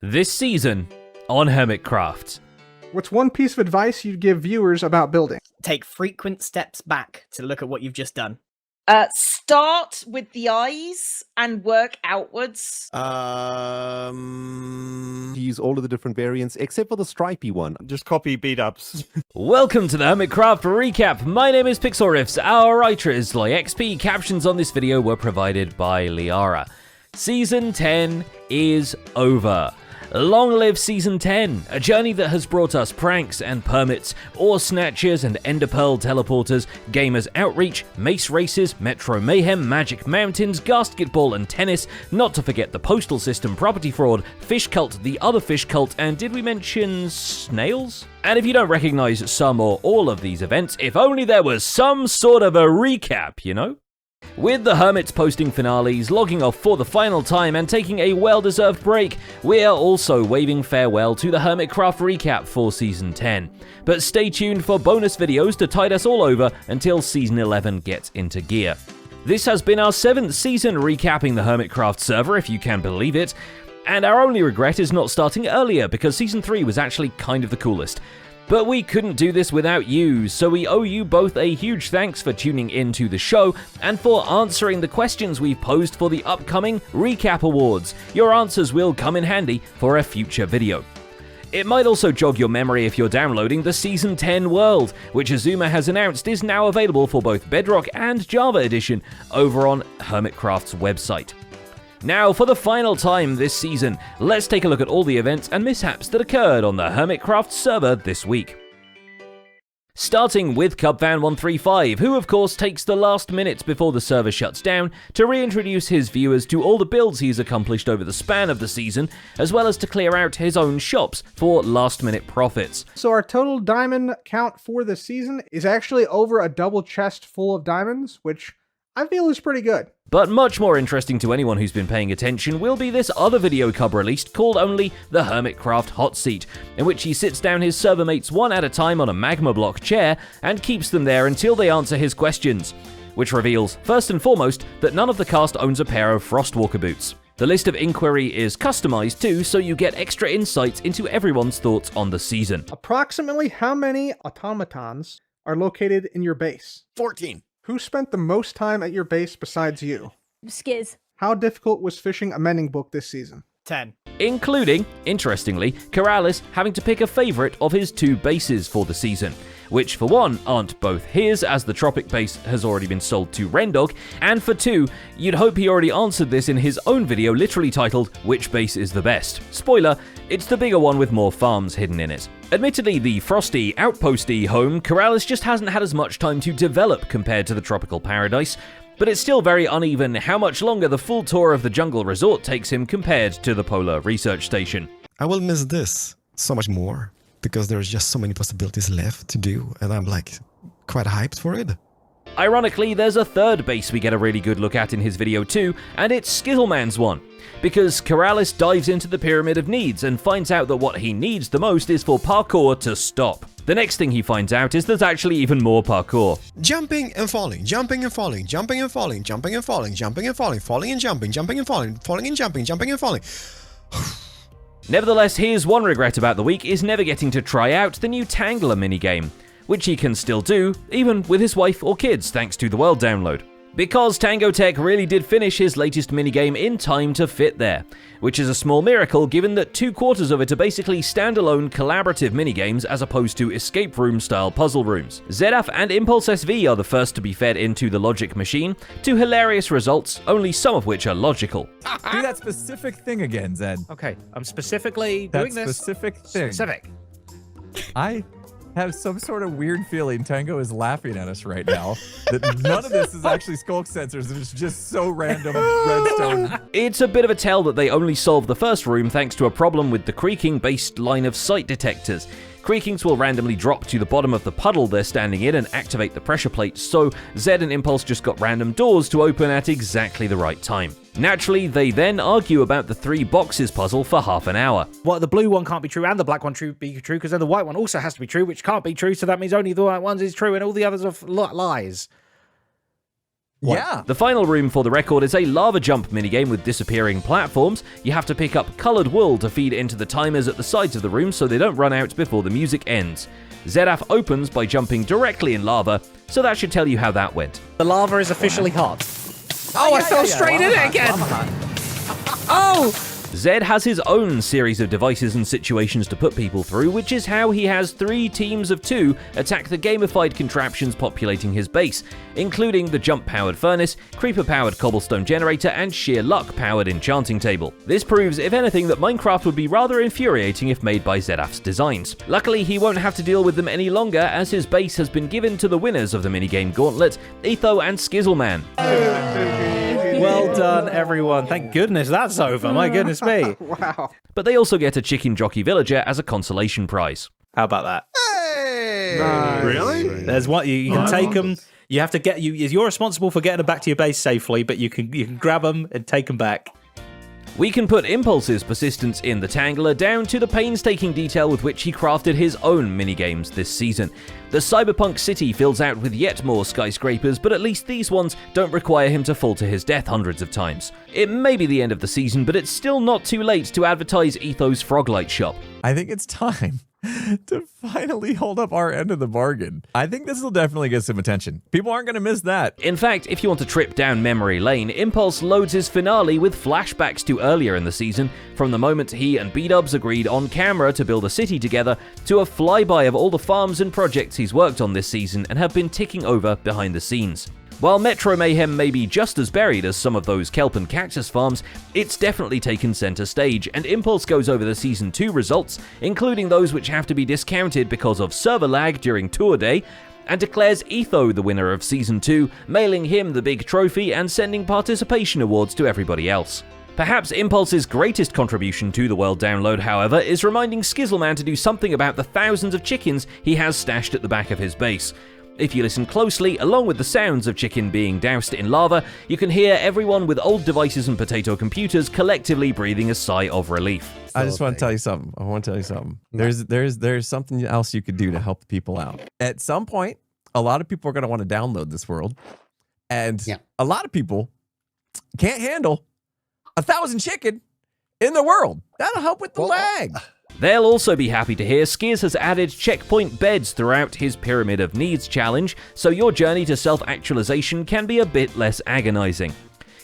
This season on Hermitcraft. What's one piece of advice you'd give viewers about building? Take frequent steps back to look at what you've just done. Start with the eyes and work outwards. Use all of the different variants except for the stripy one. Just copy beat-ups. Welcome to the Hermitcraft recap. My name is PixelRiffs. Our writer is LoyXP. Captions on this video were provided by Liara. Season 10 is over. Long live Season 10, a journey that has brought us pranks and permits, ore snatchers and enderpearl teleporters, gamers outreach, mace races, metro mayhem, magic mountains, basketball and tennis, not to forget the postal system property fraud, fish cult, the other fish cult, and did we mention snails? And if you don't recognize some or all of these events, if only there was some sort of a recap, you know? With the Hermits posting finales, logging off for the final time, and taking a well-deserved break, we are also waving farewell to the Hermitcraft recap for Season 10. But stay tuned for bonus videos to tide us all over until Season 11 gets into gear. This has been our 7th season recapping the Hermitcraft server, if you can believe it, and our only regret is not starting earlier, because Season 3 was actually kind of the coolest. But we couldn't do this without you, so we owe you both a huge thanks for tuning in to the show and for answering the questions we've posed for the upcoming Recap Awards. Your answers will come in handy for a future video. It might also jog your memory if you're downloading the Season 10 world, which Azuma has announced is now available for both Bedrock and Java Edition over on Hermitcraft's website. Now, for the final time this season, let's take a look at all the events and mishaps that occurred on the Hermitcraft server this week. Starting with Cubfan135, who of course takes the last minutes before the server shuts down to reintroduce his viewers to all the builds he's accomplished over the span of the season, as well as to clear out his own shops for last-minute profits. So our total diamond count for the season is actually over a double chest full of diamonds, which I feel is pretty good. But much more interesting to anyone who's been paying attention will be this other video Cub released called only the Hermitcraft Hot Seat, in which he sits down his server mates one at a time on a magma block chair and keeps them there until they answer his questions, which reveals, first and foremost, that none of the cast owns a pair of Frostwalker boots. The list of inquiry is customized too, so you get extra insights into everyone's thoughts on the season. Approximately how many automatons are located in your base? 14. Who spent the most time at your base besides you? Skiz. How difficult was fishing a mending book this season? 10. Including, interestingly, Keralis having to pick a favourite of his 2 bases for the season, which for one aren't both his as the Tropic base has already been sold to Rendog, and for 2, you'd hope he already answered this in his own video literally titled, Which Base is the Best? Spoiler, it's the bigger one with more farms hidden in it. Admittedly, the frosty, outposty home, Keralis just hasn't had as much time to develop compared to the tropical paradise, but it's still very uneven how much longer the full tour of the jungle resort takes him compared to the polar research station. I will miss this so much more because there's just so many possibilities left to do, and I'm like quite hyped for it. Ironically, there's a third base we get a really good look at in his video too, and it's Skittleman's one. Because Keralis dives into the pyramid of needs and finds out that what he needs the most is for parkour to stop. The next thing he finds out is there's actually even more parkour. Jumping and falling, jumping and falling, jumping and falling, jumping and falling, jumping and falling, falling and jumping, jumping and falling, falling and jumping, jumping and falling. Nevertheless, his one regret about the week is never getting to try out the new Tangler minigame, which he can still do, even with his wife or kids thanks to the world download. Because Tango Tech really did finish his latest minigame in time to fit there, which is a small miracle given that 2/4 of it are basically standalone collaborative minigames as opposed to escape room style puzzle rooms. ZF and Impulse SV are the first to be fed into the logic machine, to hilarious results, only some of which are logical. Do that specific thing again, Zed. Okay, I'm specifically That doing this. specific thing. Specific. I have some sort of weird feeling Tango is laughing at us right now. That none of this is actually skulk sensors. It's just so random redstone. It's a bit of a tell that they only solved the first room thanks to a problem with the creaking-based line of sight detectors. Creakings will randomly drop to the bottom of the puddle they're standing in and activate the pressure plate, so Zed and Impulse just got random doors to open at exactly the right time. Naturally, they then argue about the 3 boxes puzzle for half an hour. Well, the blue one can't be true and the black one be true because then the white one also has to be true, which can't be true, so that means only the white ones is true and all the others are lies. Yeah. The final room for the record is a lava jump minigame with disappearing platforms. You have to pick up colored wool to feed into the timers at the sides of the room so they don't run out before the music ends. ZF opens by jumping directly in lava, so that should tell you how that went. The lava is officially hot. Oh, I fell straight in it again. Oh! Zed has his own series of devices and situations to put people through, which is how he has 3 teams of 2 attack the gamified contraptions populating his base, including the jump-powered furnace, creeper-powered cobblestone generator, and sheer luck-powered enchanting table. This proves, if anything, that Minecraft would be rather infuriating if made by Zedaf's designs. Luckily, he won't have to deal with them any longer, as his base has been given to the winners of the minigame gauntlet, Etho and Skizzleman. Well done, everyone. Thank goodness that's over. My goodness me. Wow. But they also get a chicken jockey villager as a consolation prize. How about that? Hey! Really? There's what you can take them. You have to get you're responsible for getting them back to your base safely, but you can grab them and take them back. We can put Impulse's persistence in the Tangler down to the painstaking detail with which he crafted his own minigames this season. The cyberpunk city fills out with yet more skyscrapers, but at least these ones don't require him to fall to his death hundreds of times. It may be the end of the season, but it's still not too late to advertise Etho's Froglight shop. I think it's time to finally hold up our end of the bargain. I think this will definitely get some attention. People aren't going to miss that. In fact, if you want to trip down memory lane, Impulse loads his finale with flashbacks to earlier in the season, from the moment he and B-Dubs agreed on camera to build a city together, to a flyby of all the farms and projects he's worked on this season and have been ticking over behind the scenes. While Metro Mayhem may be just as buried as some of those kelp and cactus farms, it's definitely taken center stage, and Impulse goes over the Season 2 results, including those which have to be discounted because of server lag during tour day, and declares Etho the winner of Season 2, mailing him the big trophy and sending participation awards to everybody else. Perhaps Impulse's greatest contribution to the world download, however, is reminding Skizzleman to do something about the thousands of chickens he has stashed at the back of his base. If you listen closely, along with the sounds of chicken being doused in lava, you can hear everyone with old devices and potato computers collectively breathing a sigh of relief. I just want to tell you something. There's something else you could do to help the people out. At some point, a lot of people are going to want to download this world, and a lot of people can't handle 1,000 chicken in the world. That'll help with the lag. They'll also be happy to hear Skizz has added checkpoint beds throughout his Pyramid of Needs challenge, so your journey to self-actualization can be a bit less agonizing.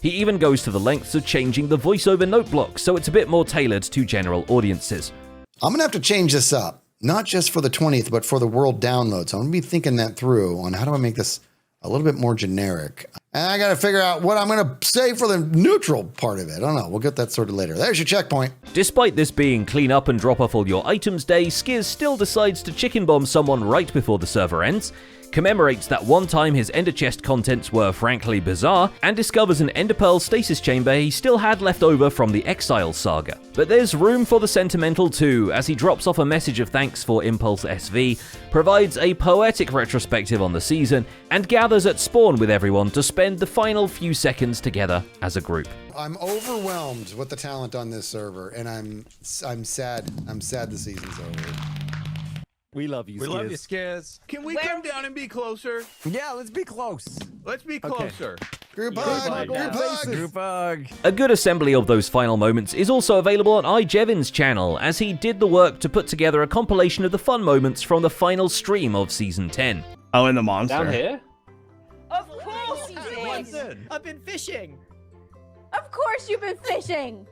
He even goes to the lengths of changing the voiceover note block so it's a bit more tailored to general audiences. I'm going to have to change this up, not just for the 20th, but for the world download. So I'm going to be thinking that through on how do I make this a little bit more generic. And I got to figure out what I'm going to say for the neutral part of it. I don't know. We'll get that sorted later. There's your checkpoint. Despite this being clean up and drop off all your items day, Skizz still decides to chicken bomb someone right before the server ends, commemorates that one time his ender chest contents were frankly bizarre, and discovers an ender pearl stasis chamber he still had left over from the Exile saga. But there's room for the sentimental too, as he drops off a message of thanks for Impulse SV, provides a poetic retrospective on the season, and gathers at spawn with everyone to spend the final few seconds together as a group. I'm overwhelmed with the talent on this server, and I'm sad. I'm sad the season's over. We love you, We love you, Skizz. Skiz. Can we come down and be closer? Yeah, let's be close. Let's be closer. Group hug, group hug. Group hug. A good assembly of those final moments is also available on iJevin's channel, as he did the work to put together a compilation of the fun moments from the final stream of Season 10. Oh, and the monster. Down here? Of course he did. I've been fishing. Of course you've been fishing!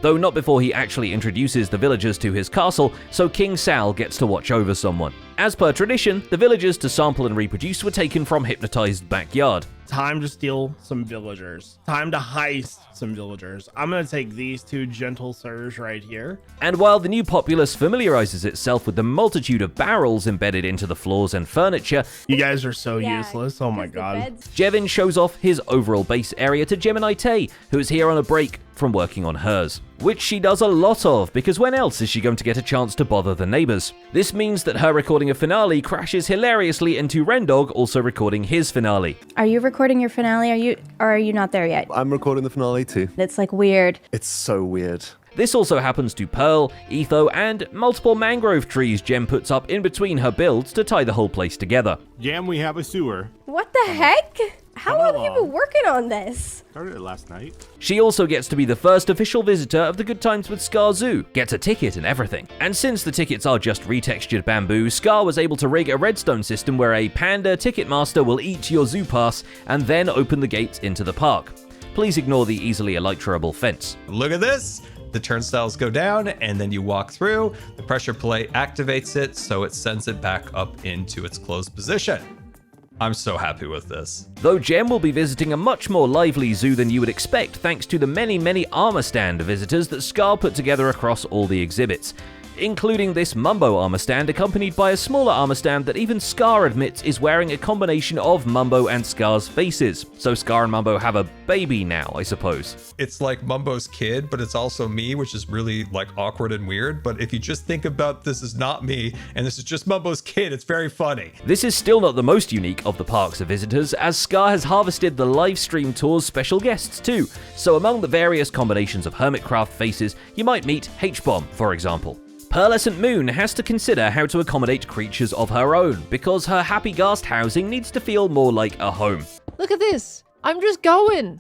Though not before he actually introduces the villagers to his castle, so King Sal gets to watch over someone. As per tradition, the villagers to sample and reproduce were taken from Hypnotized Backyard. Time to steal some villagers. Time to heist some villagers. I'm gonna take these 2 gentle sirs right here. And while the new populace familiarizes itself with the multitude of barrels embedded into the floors and furniture, You guys are so Yeah, useless. Oh my 'cause the god. beds- Jevin shows off his overall base area to Gemini Tay, who is here on a break from working on hers. Which she does a lot of, because when else is she going to get a chance to bother the neighbors? This means that her recording of finale crashes hilariously into Rendog also recording his finale. Are you recording your finale? Or are you not there yet? I'm recording the finale too. It's like weird. It's so weird. This also happens to Pearl, Etho, and multiple mangrove trees Gem puts up in between her builds to tie the whole place together. Jam, we have a sewer. What the heck? How Coming long have you along. been working on this? Started it last night. She also gets to be the first official visitor of the Good Times with Scar Zoo, gets a ticket and everything. And since the tickets are just retextured bamboo, Scar was able to rig a redstone system where a panda ticket master will eat your zoo pass and then open the gates into the park. Please ignore the easily elytrable fence. Look at this. The turnstiles go down and then you walk through. The pressure plate activates it, so it sends it back up into its closed position. I'm so happy with this. Though Gem will be visiting a much more lively zoo than you would expect thanks to the many armor stand visitors that Scar put together across all the exhibits, including this Mumbo armor stand accompanied by a smaller armor stand that even Scar admits is wearing a combination of Mumbo and Scar's faces. So Scar and Mumbo have a baby now, I suppose. It's like Mumbo's kid, but it's also me, which is really like awkward and weird. But if you just think about this is not me and this is just Mumbo's kid, it's very funny. This is still not the most unique of the park's visitors, as Scar has harvested the live stream tour's special guests too. So among the various combinations of Hermitcraft faces, you might meet H-Bomb, for example. Pearlescent Moon has to consider how to accommodate creatures of her own, because her Happy Ghast housing needs to feel more like a home. Look at this. I'm just going.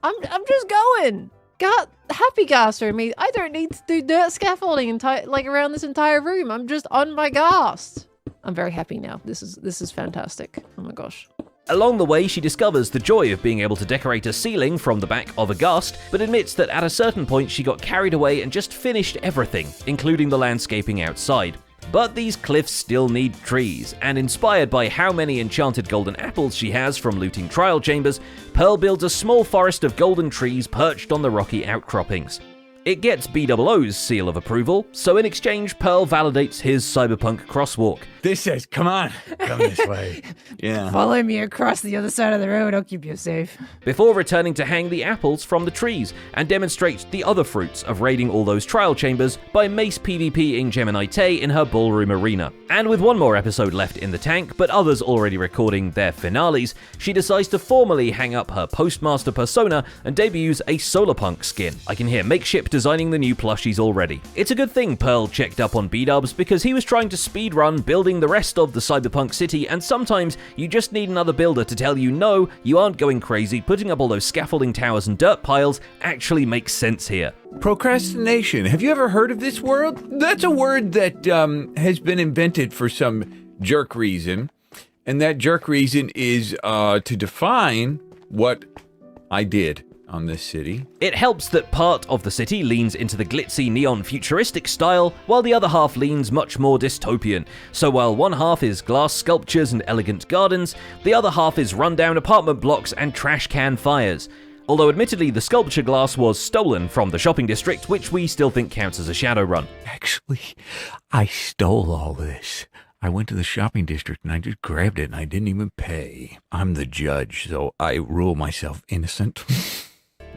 I'm just going. Got Happy Ghast for me. I don't need to do dirt scaffolding like around this entire room. I'm just on my ghast. I'm very happy now. This is fantastic. Oh my gosh. Along the way, she discovers the joy of being able to decorate a ceiling from the back of a ghast, but admits that at a certain point she got carried away and just finished everything, including the landscaping outside. But these cliffs still need trees, and inspired by how many enchanted golden apples she has from looting trial chambers, Pearl builds a small forest of golden trees perched on the rocky outcroppings. It gets BOO's seal of approval, so in exchange, Pearl validates his cyberpunk crosswalk. This says, come on, come this way. Yeah. Follow me across the other side of the road, I'll keep you safe. Before returning to hang the apples from the trees and demonstrate the other fruits of raiding all those trial chambers by mace PvPing Gemini Tay in her ballroom arena. And with one more episode left in the tank, but others already recording their finales, she decides to formally hang up her Postmaster persona and debuts a Solarpunk skin. I can hear Makeshift designing the new plushies already. It's a good thing Pearl checked up on B-dubs because he was trying to speedrun building the rest of the cyberpunk city, and sometimes you just need another builder to tell you no, you aren't going crazy, putting up all those scaffolding towers and dirt piles actually makes sense here. Procrastination. Have you ever heard of this word? That's a word that has been invented for some jerk reason, and that jerk reason is to define what I did on this city. It helps that part of the city leans into the glitzy neon futuristic style, while the other half leans much more dystopian. So while one half is glass sculptures and elegant gardens, the other half is rundown apartment blocks and trash can fires. Although admittedly the sculpture glass was stolen from the shopping district, which we still think counts as a shadow run. Actually, I stole all this. I went to the shopping district and I just grabbed it and I didn't even pay. I'm the judge, so I rule myself innocent.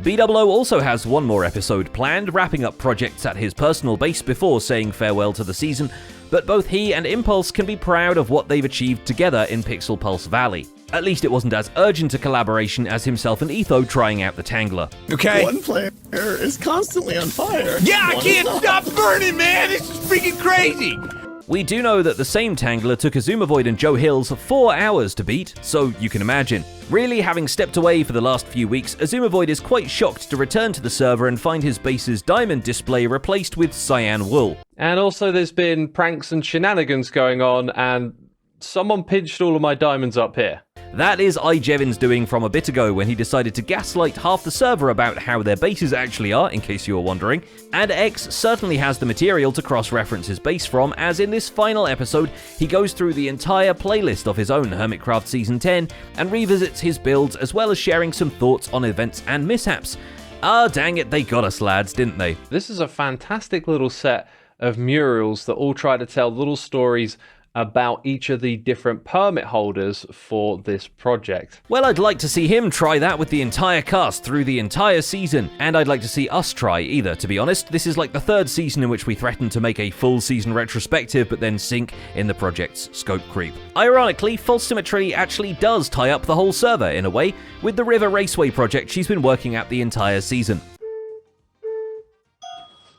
BOO also has one more episode planned, wrapping up projects at his personal base before saying farewell to the season, but both he and Impulse can be proud of what they've achieved together in Pixel Pulse Valley. At least it wasn't as urgent a collaboration as himself and Etho trying out the Tangler. Okay. One player is constantly on fire. Yeah, I can't stop burning, man! This is freaking crazy! We do know that the same Tangler took Azumavoid and Joe Hills 4 hours to beat, so you can imagine. Really, having stepped away for the last few weeks, Azumavoid is quite shocked to return to the server and find his base's diamond display replaced with cyan wool. And also there's been pranks and shenanigans going on, and someone pinched all of my diamonds up here. That is iJevin's doing from a bit ago when he decided to gaslight half the server about how their bases actually are, in case you were wondering. And X certainly has the material to cross-reference his base from, as in this final episode, he goes through the entire playlist of his own Hermitcraft Season 10 and revisits his builds, as well as sharing some thoughts on events and mishaps. Ah, dang it, they got us, lads, didn't they? This is a fantastic little set of murals that all try to tell little stories about each of the different permit holders for this project. Well, I'd like to see him try that with the entire cast through the entire season, and I'd like to see us try either, to be honest. This is like the third season in which we threatened to make a full season retrospective, but then sink in the project's scope creep. Ironically, False Symmetry actually does tie up the whole server, in a way, with the River Raceway project she's been working at the entire season.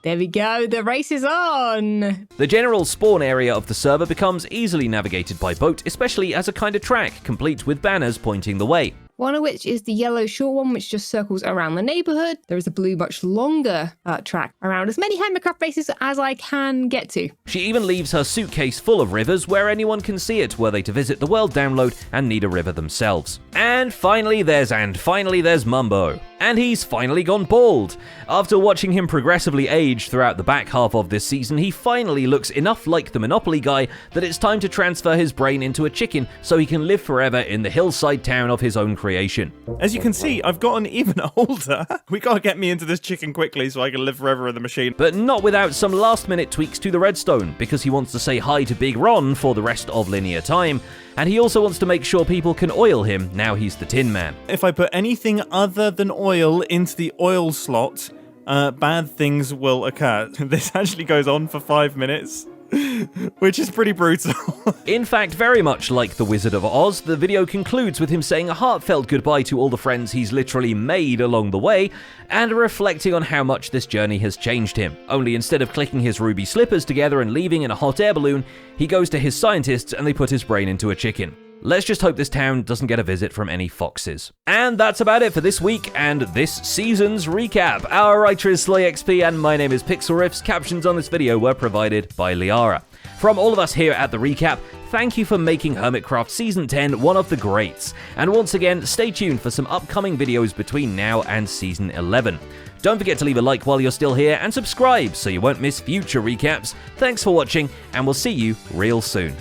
There we go, the race is on! The general spawn area of the server becomes easily navigated by boat, especially as a kind of track, complete with banners pointing the way. One of which is the yellow short one, which just circles around the neighborhood. There is a blue, much longer track around as many Hermitcraft bases as I can get to. She even leaves her suitcase full of rivers where anyone can see it were they to visit the world download and need a river themselves. And finally there's Mumbo. And he's finally gone bald. After watching him progressively age throughout the back half of this season, he finally looks enough like the Monopoly guy that it's time to transfer his brain into a chicken so he can live forever in the hillside town of his own creation. As you can see, I've gotten even older. We gotta get me into this chicken quickly so I can live forever in the machine. But not without some last-minute tweaks to the redstone, because he wants to say hi to Big Ron for the rest of linear time, and he also wants to make sure people can oil him now he's the Tin Man. If I put anything other than oil into the oil slot, bad things will occur. This actually goes on for 5 minutes. Which is pretty brutal. In fact, very much like The Wizard of Oz, the video concludes with him saying a heartfelt goodbye to all the friends he's literally made along the way, and reflecting on how much this journey has changed him. Only instead of clicking his ruby slippers together and leaving in a hot air balloon, he goes to his scientists and they put his brain into a chicken. Let's just hope this town doesn't get a visit from any foxes. And that's about it for this week and this season's recap. Our writer is SlyXP and my name is Pixel Riffs. Captions on this video were provided by Liara. From all of us here at The Recap, thank you for making Hermitcraft Season 10 one of the greats. And once again, stay tuned for some upcoming videos between now and Season 11. Don't forget to leave a like while you're still here and subscribe so you won't miss future recaps. Thanks for watching and we'll see you real soon.